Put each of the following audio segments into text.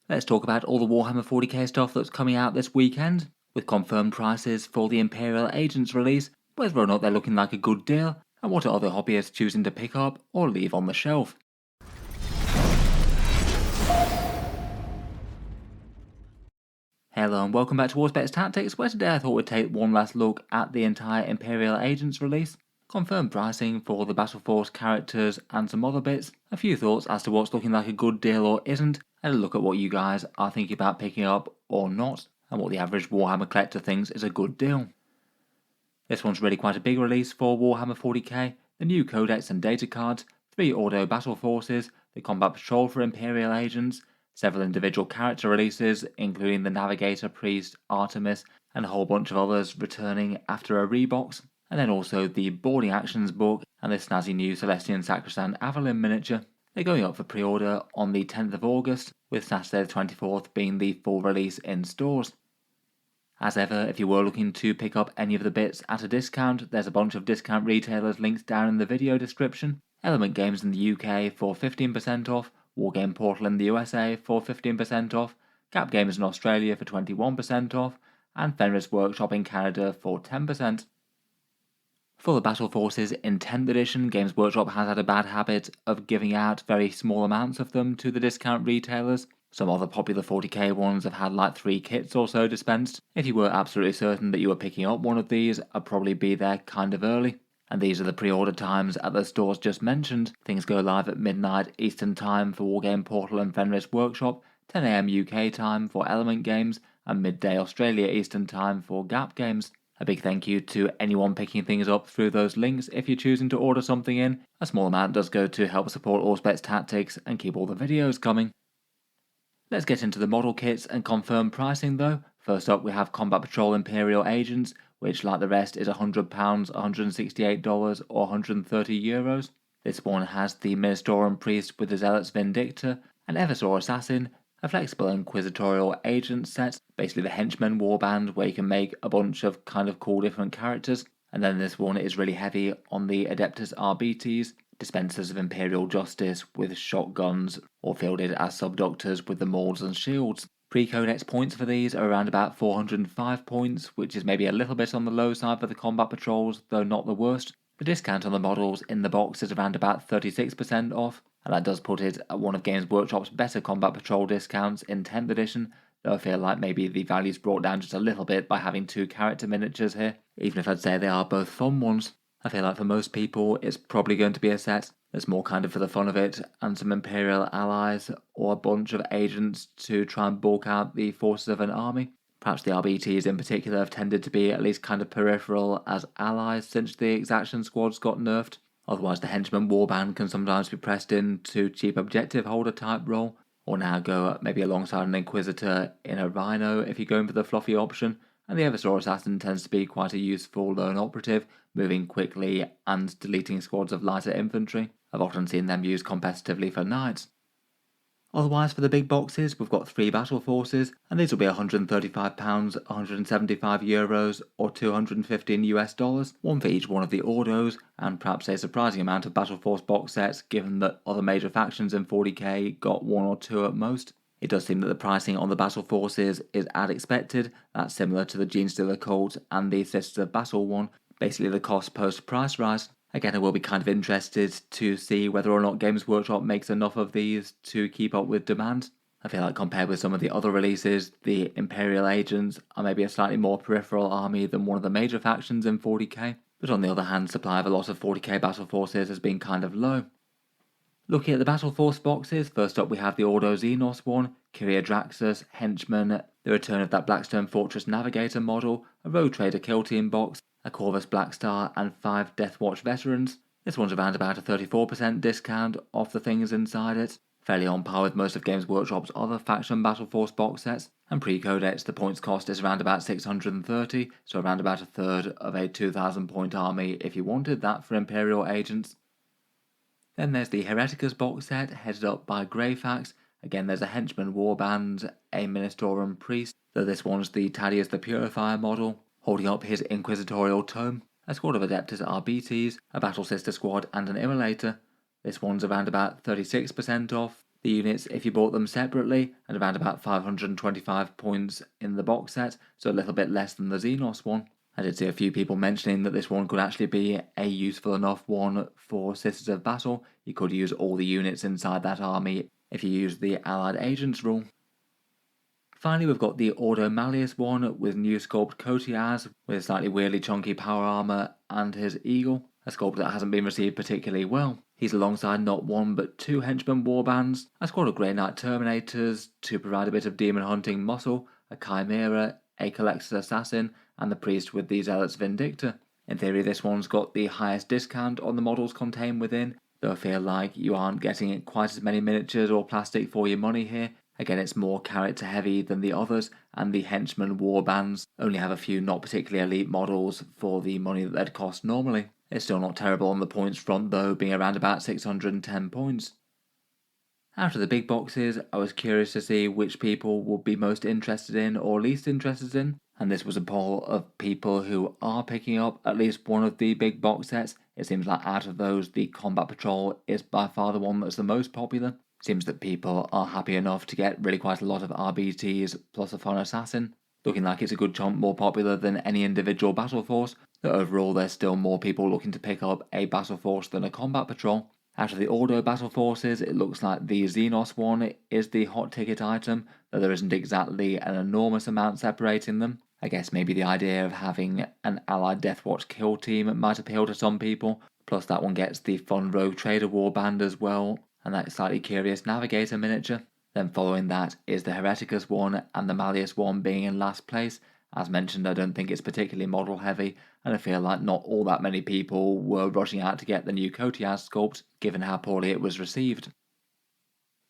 Let's talk about all the Warhammer 40k stuff that's coming out this weekend, with confirmed prices for the Imperial Agents release, whether or not they're looking like a good deal, and what are other hobbyists choosing to pick up or leave on the shelf. Hello and welcome back to Auspex Tactics, where today I thought we'd take one last look at the entire Imperial Agents release, confirmed pricing for the Battleforce characters and some other bits, a few thoughts as to what's looking like a good deal or isn't, and a look at what you guys are thinking about picking up or not, and what the average Warhammer collector thinks is a good deal. This one's really quite a big release for Warhammer 40k, the new Codex and data cards, 3 auto Battleforces, the Combat Patrol for Imperial Agents, several individual character releases, including the Navigator, Priest, Artemis, and a whole bunch of others returning after a rebox, and then also the Boarding Actions book and the snazzy new Celestian Sacrosanct Aveline miniature. They're going up for pre-order on the 10th of August, with Saturday the 24th being the full release in stores. As ever, if you were looking to pick up any of the bits at a discount, there's a bunch of discount retailers linked down in the video description. Element Games in the UK for 15% off, Wargame Portal in the USA for 15% off, Gap Games in Australia for 21% off, and Fenris Workshop in Canada for 10%. For the Battleforces in 10th edition, Games Workshop has had a bad habit of giving out very small amounts of them to the discount retailers. Some other popular 40k ones have had like 3 kits or so dispensed. If you were absolutely certain that you were picking up one of these, I'd probably be there kind of early. And these are the pre-order times at the stores just mentioned. Things go live at midnight Eastern Time for Wargame Portal and Fenris Workshop, 10 AM UK time for Element Games, and midday Australia Eastern Time for Gap Games. A big thank you to anyone picking things up through those links if you're choosing to order something in. A small amount does go to help support Auspex Tactics and keep all the videos coming. Let's get into the model kits and confirm pricing though. First up we have Combat Patrol Imperial Agents, which like the rest is £100, $168 or €130. This one has the Ministorum Priest with the Zealot's Vindictor, an Eversor Assassin, a flexible Inquisitorial Agent set, basically the Henchman warband where you can make a bunch of kind of cool different characters, and then this one is really heavy on the Adeptus Arbites, dispensers of Imperial Justice with shotguns or fielded as subductors with the Mauls and Shields. Pre-Codex points for these are around about 405 points, which is maybe a little bit on the low side for the Combat Patrols, though not the worst. The discount on the models in the box is around about 36% off, and that does put it at one of Games Workshop's better Combat Patrol discounts in 10th edition, though I feel like maybe the value's brought down just a little bit by having 2 character miniatures here, even if I'd say they are both fun ones. I feel like for most people it's probably going to be a set that's more kind of for the fun of it, and some Imperial allies or a bunch of agents to try and bulk out the forces of an army. Perhaps the RBTs in particular have tended to be at least kind of peripheral as allies since the Exaction squads got nerfed. Otherwise the Henchman warband can sometimes be pressed into cheap objective holder type role, or now go maybe alongside an Inquisitor in a Rhino if you're going for the fluffy option, and the Eversor Assassin tends to be quite a useful lone operative, moving quickly and deleting squads of lighter infantry. I've often seen them used competitively for knights. Otherwise for the big boxes we've got 3 Battleforces, and these will be £135, €175 or $215, one for each one of the autos, and perhaps a surprising amount of Battleforce box sets given that other major factions in 40k got 1 or 2 at most. It does seem that the pricing on the Battleforces is as expected. That's similar to the Genestealer Cult and the Sisters of Battle one, basically the cost post price rise. Again, I will be kind of interested to see whether or not Games Workshop makes enough of these to keep up with demand. I feel like compared with some of the other releases, the Imperial Agents are maybe a slightly more peripheral army than one of the major factions in 40k, but on the other hand, supply of a lot of 40k Battleforces has been kind of low. Looking at the Battleforce boxes, first up we have the Ordo Xenos one, Kyria Draxus, Henchman, the return of that Blackstone Fortress Navigator model, a Road Trader Kill Team box, a Corvus Blackstar, and 5 Deathwatch veterans. This one's around about a 34% discount off the things inside it, fairly on par with most of Games Workshop's other faction Battleforce box sets, and pre-Codex the points cost is around about 630, so around about a third of a 2,000 point army if you wanted that for Imperial Agents. Then there's the Hereticus box set, headed up by Greyfax. Again, there's a Henchman warband, a Ministorum Priest, though this one's the Thaddeus the Purifier model, holding up his Inquisitorial Tome, a squad of Adeptus Arbites, a Battle Sister squad, and an Immolator. This one's around about 36% off, the units if you bought them separately, and around about 525 points in the box set, so a little bit less than the Xenos one. I did see a few people mentioning that this one could actually be a useful enough one for Sisters of Battle. You could use all the units inside that army if you use the Allied Agents rule. Finally, we've got the Ordo Malleus one with new sculpt Cotiaz with slightly weirdly chunky power armor and his eagle, a sculpt that hasn't been received particularly well. He's alongside not one but two henchman warbands, a squad of Grey Knight Terminators to provide a bit of demon hunting muscle, a Chimera, a Collector's Assassin, and the Priest with the Zealot's Vindictor. In theory, this one's got the highest discount on the models contained within, though I feel like you aren't getting quite as many miniatures or plastic for your money here. Again, it's more character heavy than the others, and the henchman warbands only have a few not particularly elite models for the money that they'd cost normally. It's still not terrible on the points front though, being around about 610 points. Out of the big boxes, I was curious to see which people would be most interested in or least interested in, and this was a poll of people who are picking up at least one of the big box sets. It seems like out of those, the Combat Patrol is by far the one that's the most popular. Seems that people are happy enough to get really quite a lot of RBTs plus a fun assassin, looking like it's a good chunk more popular than any individual battle force, though overall there's still more people looking to pick up a battle force than a combat patrol. Out of the Ordo battle forces, it looks like the Xenos one is the hot ticket item, though there isn't exactly an enormous amount separating them. I guess maybe the idea of having an allied Deathwatch kill team might appeal to some people, plus that one gets the fun Rogue Trader warband as well, and that slightly curious Navigator miniature. Then following that is the Hereticus one and the Malleus one being in last place. As mentioned, I don't think it's particularly model heavy, and I feel like not all that many people were rushing out to get the new Cotiaz sculpt, given how poorly it was received.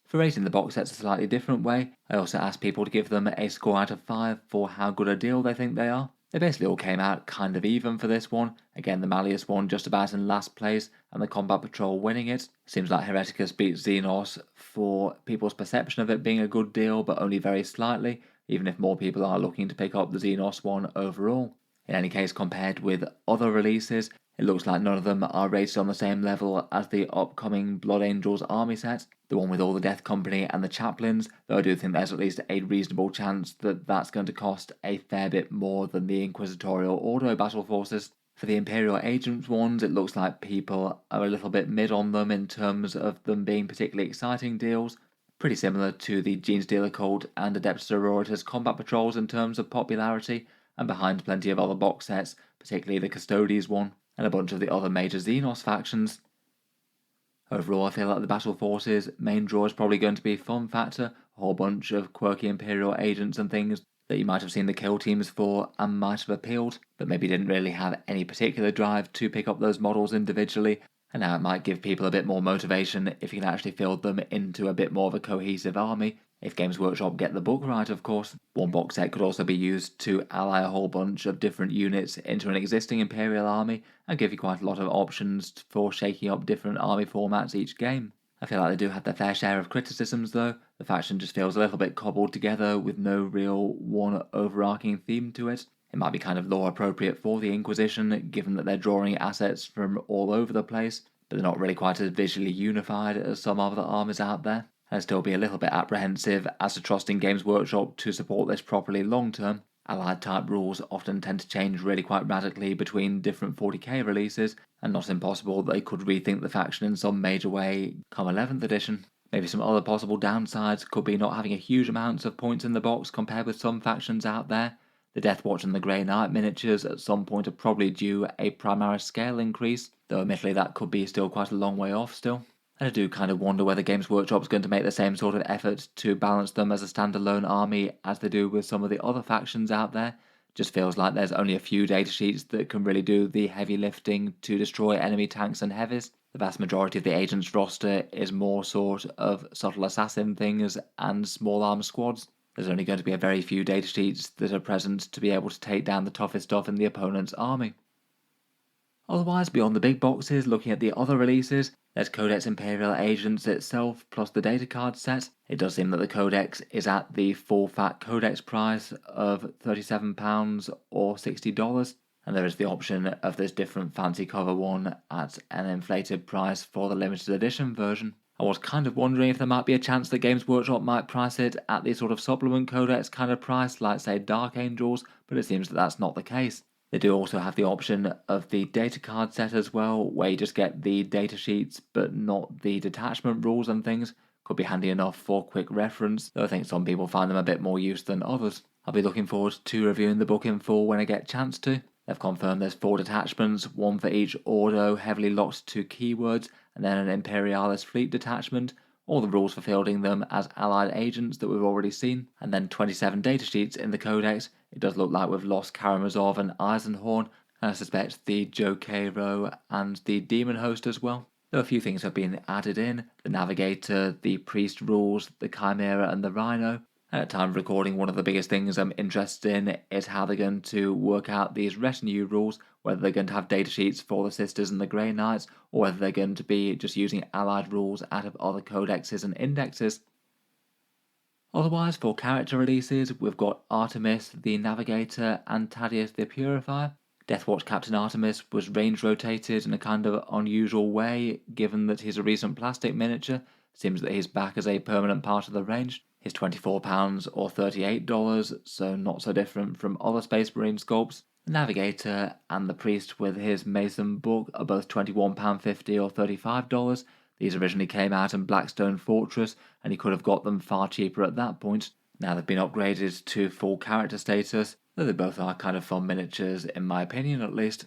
For rating the box sets a slightly different way, I also asked people to give them a score out of 5 for how good a deal they think they are. They basically all came out kind of even for this one. Again, the Malleus one just about in last place, and the Combat Patrol winning it. Seems like Hereticus beats Xenos for people's perception of it being a good deal, but only very slightly, even if more people are looking to pick up the Xenos one overall. In any case, compared with other releases, it looks like none of them are rated on the same level as the upcoming Blood Angels army set, the one with all the Death Company and the Chaplains, though I do think there's at least a reasonable chance that that's going to cost a fair bit more than the Inquisitorial Ordo battle forces. For the Imperial Agents ones, it looks like people are a little bit mid on them in terms of them being particularly exciting deals, pretty similar to the Genestealer Cult and Adeptus Sororitas combat patrols in terms of popularity, and behind plenty of other box sets, particularly the Custodes one, and a bunch of the other major Xenos factions. Overall, I feel like the Battle Forces main draw is probably going to be fun factor, a whole bunch of quirky Imperial agents and things that you might have seen the kill teams for and might have appealed, but maybe didn't really have any particular drive to pick up those models individually, and now it might give people a bit more motivation if you can actually field them into a bit more of a cohesive army. If Games Workshop get the book right, of course. One box set could also be used to ally a whole bunch of different units into an existing Imperial army and give you quite a lot of options for shaking up different army formats each game. I feel like they do have their fair share of criticisms though. The faction just feels a little bit cobbled together with no real one overarching theme to it. It might be kind of lore appropriate for the Inquisition, given that they're drawing assets from all over the place, but they're not really quite as visually unified as some other armies out there. I'd still be a little bit apprehensive as to trusting Games Workshop to support this properly long term. Allied type rules often tend to change really quite radically between different 40k releases, and not impossible that they could rethink the faction in some major way come 11th edition. Maybe some other possible downsides could be not having a huge amounts of points in the box compared with some factions out there. The Deathwatch and the Grey Knight miniatures at some point are probably due a Primaris scale increase, though admittedly that could be still quite a long way off still. And I do kind of wonder whether Games Workshop's going to make the same sort of effort to balance them as a standalone army as they do with some of the other factions out there. Just feels like there's only a few datasheets that can really do the heavy lifting to destroy enemy tanks and heavies. The vast majority of the agents roster is more sort of subtle assassin things and small arms squads. There's only going to be a very few datasheets that are present to be able to take down the toughest stuff in the opponent's army. Otherwise, beyond the big boxes, looking at the other releases, there's Codex Imperial Agents itself, plus the data card set. It does seem that the Codex is at the full fat Codex price of £37 or $60, and there is the option of this different fancy cover one at an inflated price for the limited edition version. I was kind of wondering if there might be a chance that Games Workshop might price it at the sort of supplement codex kind of price, like say Dark Angels, but it seems that that's not the case. They do also have the option of the data card set as well, where you just get the data sheets but not the detachment rules and things. Could be handy enough for quick reference, though I think some people find them a bit more use than others. I'll be looking forward to reviewing the book in full when I get a chance to. They've confirmed there's 4 detachments, one for each ordo heavily locked to keywords, and then an Imperialis fleet detachment, all the rules for fielding them as allied agents that we've already seen, and then 27 datasheets in the Codex. It does look like we've lost Karamazov and Eisenhorn, and I suspect the Joe Cairo and the Demon Host as well. Though a few things have been added in: the Navigator, the Priest rules, the Chimera and the Rhino. And at time of recording, one of the biggest things I'm interested in is how they're going to work out these retinue rules, whether they're going to have datasheets for the Sisters and the Grey Knights, or whether they're going to be just using allied rules out of other codexes and indexes. Otherwise, for character releases, we've got Artemis the Navigator and Thaddeus the Purifier. Deathwatch Captain Artemis was range rotated in a kind of unusual way, given that he's a recent plastic miniature. Seems that he's back as a permanent part of the range. He's £24 or $38, so not so different from other Space Marine sculpts. The Navigator and the Priest with his Mason book are both £21.50 or $35. These originally came out in Blackstone Fortress, and you could have got them far cheaper at that point. Now they've been upgraded to full character status, though they both are kind of fun miniatures, in my opinion at least.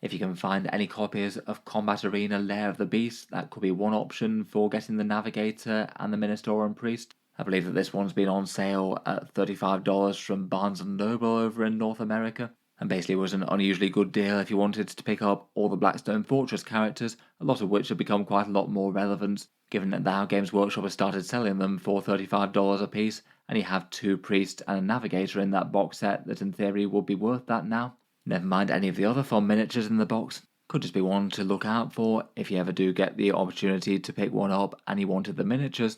If you can find any copies of Combat Arena Lair of the Beast, that could be one option for getting the Navigator and the Minister and Priest. I believe that this one's been on sale at $35 from Barnes & Noble over in North America, and basically was an unusually good deal if you wanted to pick up all the Blackstone Fortress characters, a lot of which have become quite a lot more relevant, given that now Games Workshop has started selling them for $35 a piece, and you have 2 Priests and a Navigator in that box set that in theory would be worth that now. Never mind any of the other fun miniatures in the box. Could just be one to look out for if you ever do get the opportunity to pick one up and you wanted the miniatures.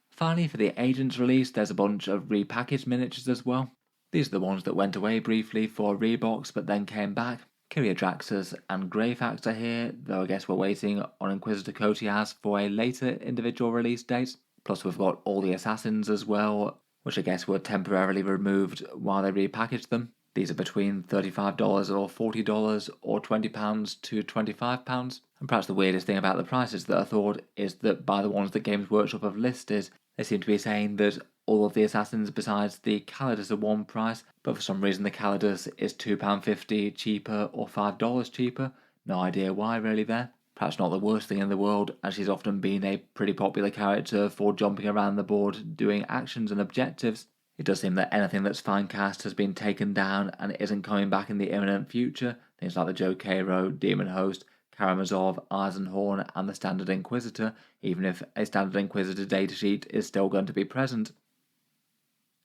Finally, for the Agents release, there's a bunch of repackaged miniatures as well. These are the ones that went away briefly for a rebox but then came back. Kyriadraxus and Greyfax are here, though I guess we're waiting on Inquisitor Kotias for a later individual release date. Plus we've got all the Assassins as well, which I guess were temporarily removed while they repackaged them. These are between $35 or $40 or £20 to £25. And perhaps the weirdest thing about the prices that I thought is that by the ones that Games Workshop have listed, they seem to be saying that all of the Assassins besides the Calidus are one price, but for some reason the Calidus is £2.50 cheaper or $5 cheaper. No idea why really there. Perhaps not the worst thing in the world, as she's often been a pretty popular character for jumping around the board doing actions and objectives. It does seem that anything that's fine cast has been taken down and isn't coming back in the imminent future. Things like the Joe Cairo, Demon Host, Karamazov, Eisenhorn and the Standard Inquisitor, even if a Standard Inquisitor datasheet is still going to be present.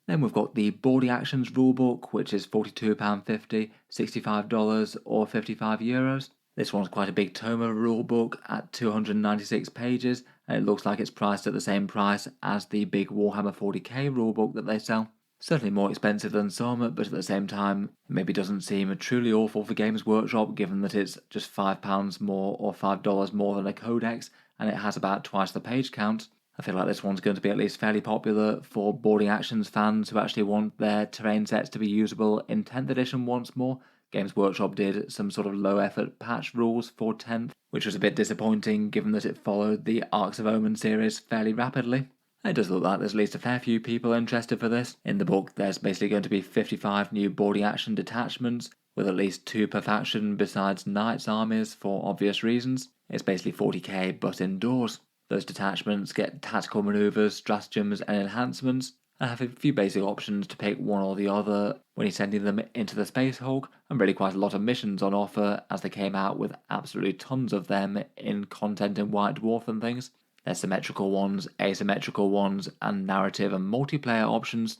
Then we've got the Boarding Actions rulebook, which is £42.50, $65 or €55. This one's quite a big tome of a rulebook at 296 pages, and it looks like it's priced at the same price as the big Warhammer 40k rulebook that they sell. Certainly more expensive than some, but at the same time, it maybe doesn't seem truly awful for Games Workshop, given that it's just £5 more or $5 more than a Codex, and it has about twice the page count. I feel like this one's going to be at least fairly popular for Boarding Actions fans who actually want their terrain sets to be usable in 10th edition once more. Games Workshop did some sort of low-effort patch rules for 10th, which was a bit disappointing given that it followed the Arcs of Omen series fairly rapidly. It does look like there's at least a fair few people interested for this. In the book, there's basically going to be 55 new Boarding Action detachments, with at least 2 per faction besides Knights armies for obvious reasons. It's basically 40k but indoors. Those detachments get tactical maneuvers, stratagems and enhancements, and have a few basic options to pick one or the other when you're sending them into the Space Hulk, and really quite a lot of missions on offer as they came out with absolutely tons of them in content in White Dwarf and things. There's symmetrical ones, asymmetrical ones, and narrative and multiplayer options.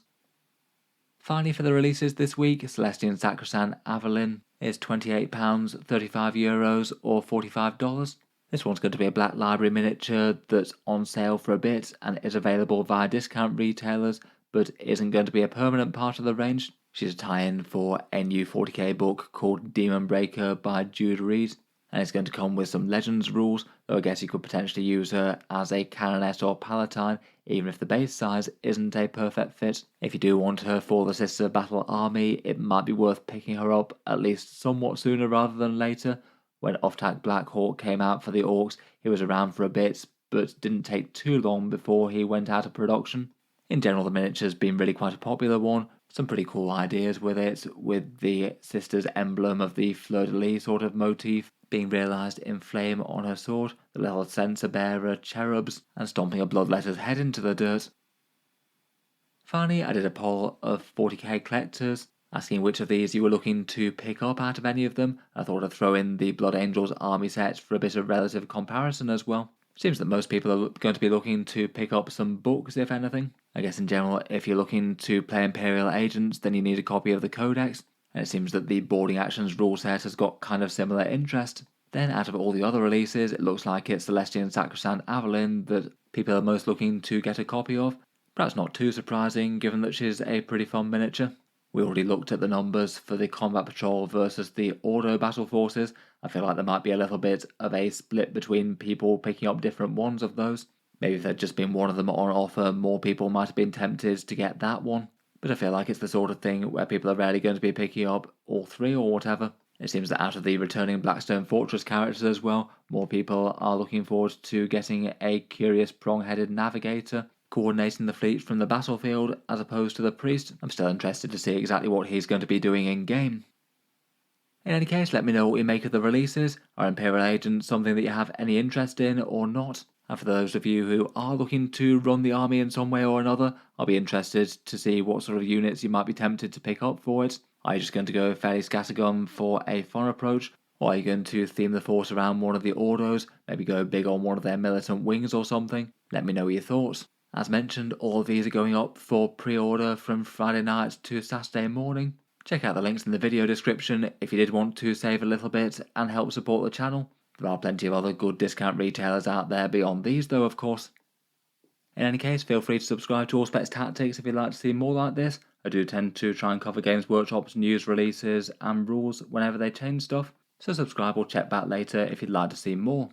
Finally for the releases this week, Celestian Sacrosanct Aveline is £28, €35 or $45. This one's going to be a Black Library miniature that's on sale for a bit and is available via discount retailers, but isn't going to be a permanent part of the range. She's a tie-in for a new 40k book called Demon Breaker by Jude Reed. and it's going to come with some Legends rules, though I guess you could potentially use her as a Canoness or Palatine, even if the base size isn't a perfect fit. If you do want her for the Sister Battle army, it might be worth picking her up at least somewhat sooner rather than later. When Off-Tac Blackhawk came out for the Orcs, he was around for a bit, but didn't take too long before he went out of production. In general, the miniature's been really quite a popular one. Some pretty cool ideas with it, with the Sister's emblem of the fleur-de-lis sort of motif being realised in flame on her sword, the little censer bearer cherubs, and stomping a bloodletter's head into the dirt. Finally, I did a poll of 40k collectors, asking which of these you were looking to pick up out of any of them. I thought I'd throw in the Blood Angels army set for a bit of relative comparison as well. Seems that most people are going to be looking to pick up some books, if anything. I guess in general, if you're looking to play Imperial Agents, then you need a copy of the Codex, and it seems that the Boarding Actions rule set has got kind of similar interest. Then out of all the other releases, it looks like it's Celestian Sacrosanct Aveline that people are most looking to get a copy of. Perhaps not too surprising, given that she's a pretty fun miniature. We already looked at the numbers for the Combat Patrol versus the Auto Battleforces. I feel like there might be a little bit of a split between people picking up different ones of those. Maybe if there'd just been one of them on offer, more people might have been tempted to get that one. But I feel like it's the sort of thing where people are rarely going to be picking up all three or whatever. It seems that out of the returning Blackstone Fortress characters as well, more people are looking forward to getting a curious prong-headed navigator coordinating the fleet from the battlefield as opposed to the priest. I'm still interested to see exactly what he's going to be doing in game. In any case, let me know what you make of the releases. Are Imperial Agents something that you have any interest in or not? And for those of you who are looking to run the army in some way or another, I'll be interested to see what sort of units you might be tempted to pick up for it. Are you just going to go fairly scattergun for a fun approach? Or are you going to theme the force around one of the Ordos, maybe go big on one of their militant wings or something? Let me know your thoughts. As mentioned, all of these are going up for pre-order from Friday night to Saturday morning. Check out the links in the video description if you did want to save a little bit and help support the channel. There are plenty of other good discount retailers out there beyond these though, of course. In any case, feel free to subscribe to Auspex Tactics if you'd like to see more like this. I do tend to try and cover Games Workshop's news releases and rules whenever they change stuff, so subscribe or check back later if you'd like to see more.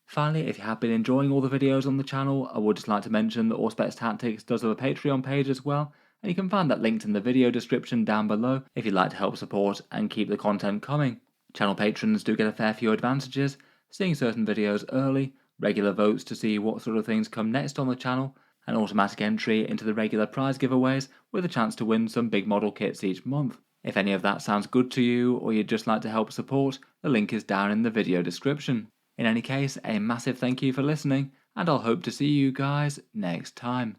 Finally, if you have been enjoying all the videos on the channel, I would just like to mention that Auspex Tactics does have a Patreon page as well, and you can find that linked in the video description down below if you'd like to help support and keep the content coming. Channel patrons do get a fair few advantages, seeing certain videos early, regular votes to see what sort of things come next on the channel, and automatic entry into the regular prize giveaways with a chance to win some big model kits each month. If any of that sounds good to you or you'd just like to help support, the link is down in the video description. In any case, a massive thank you for listening, and I'll hope to see you guys next time.